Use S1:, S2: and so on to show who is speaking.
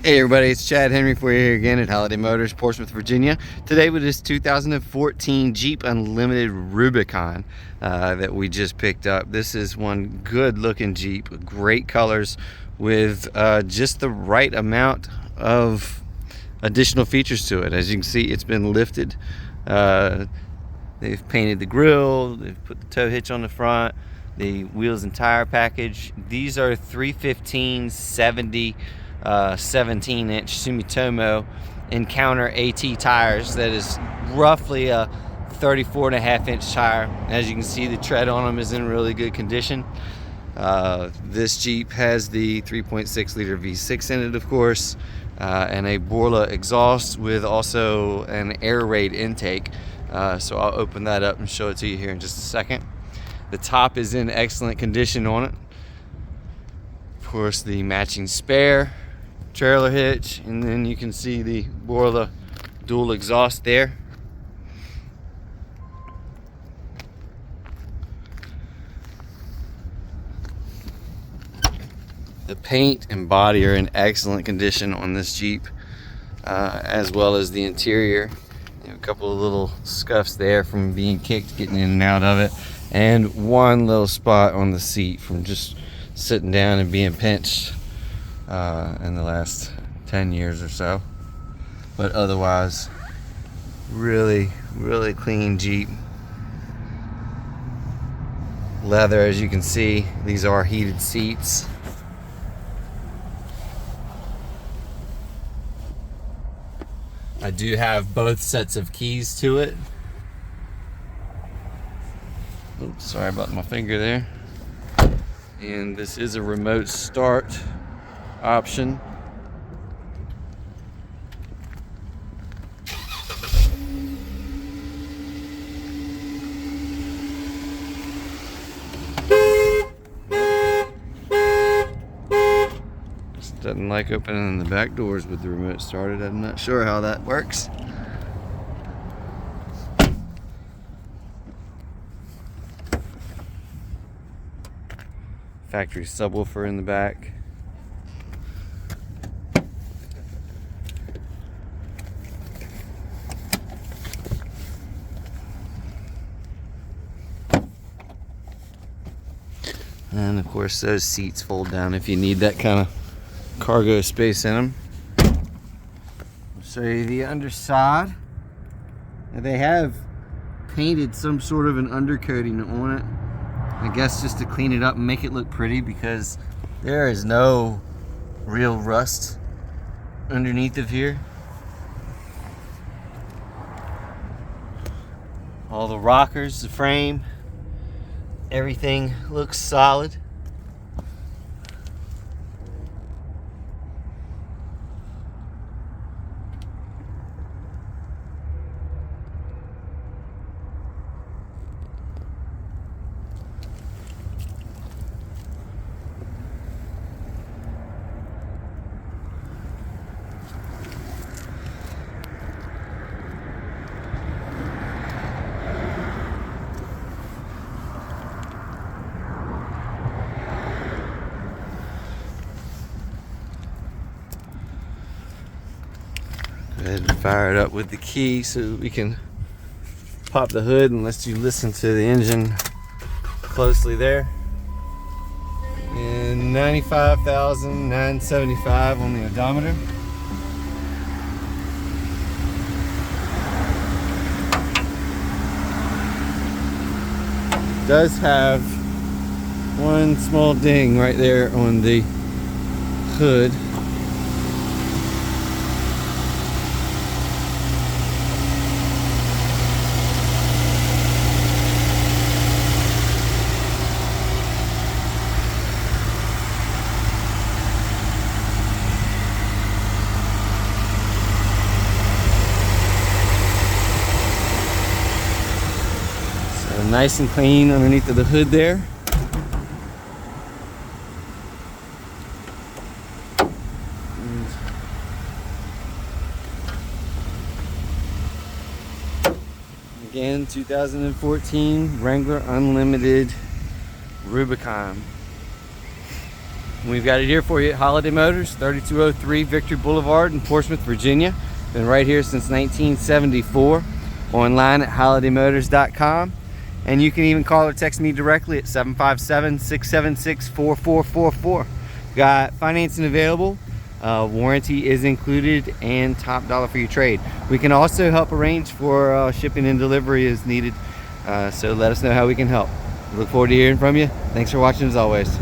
S1: Hey everybody, it's Chad Henry for you here again at Holiday Motors, Portsmouth, Virginia. Today with this 2014 Jeep Unlimited Rubicon that we just picked up. This is one good looking Jeep, great colors with just the right amount of additional features to it. As you can see, it's been lifted. They've painted the grille, they've put the tow hitch on the front, the wheels and tire package. These are 315/70 17-inch Sumitomo Encounter AT tires. That is roughly a 34.5-inch tire. As you can see, the tread on them is in really good condition. This Jeep has the 3.6 liter V6 in it, of course, and a Borla exhaust with also an air raid intake. So I'll open that up and show it to you here in just a second. The top is in excellent condition on it. Of course, the matching spare trailer hitch, and then you can see the Borla dual exhaust there. The paint and body are in excellent condition on this Jeep, as well as the interior. A couple of little scuffs there from being kicked, getting in and out of it, and one little spot on the seat from just sitting down and being pinched in the last 10 years or so. But otherwise, really clean Jeep. Leather, as you can see. These are heated seats. I do have both sets of keys to it. Oops, sorry about my finger there. And this is a remote start option. Just doesn't like opening the back doors with the remote started. I'm not sure how that works. Factory subwoofer in the back. And of course, those seats fold down if you need that kind of cargo space in them. I'll show you the underside. Now, they have painted some sort of an undercoating on it, I guess just to clean it up and make it look pretty, because there is no real rust underneath of here. All the rockers, the frame, everything looks solid. Go ahead and fire it up with the key so that we can pop the hood and let you listen to the engine closely there. And 95,975 on the odometer. It does have one small ding right there on the hood. Nice and clean underneath of the hood there. And again, 2014 Wrangler Unlimited Rubicon. We've got it here for you at Holiday Motors, 3203 Victory Boulevard in Portsmouth, Virginia. Been right here since 1974. Online at holidaymotors.com. And you can even call or text me directly at 757-676-4444. Got financing available. Warranty is included and top dollar for your trade. We can also help arrange for shipping and delivery as needed. So let us know how we can help. Look forward to hearing from you. Thanks for watching as always.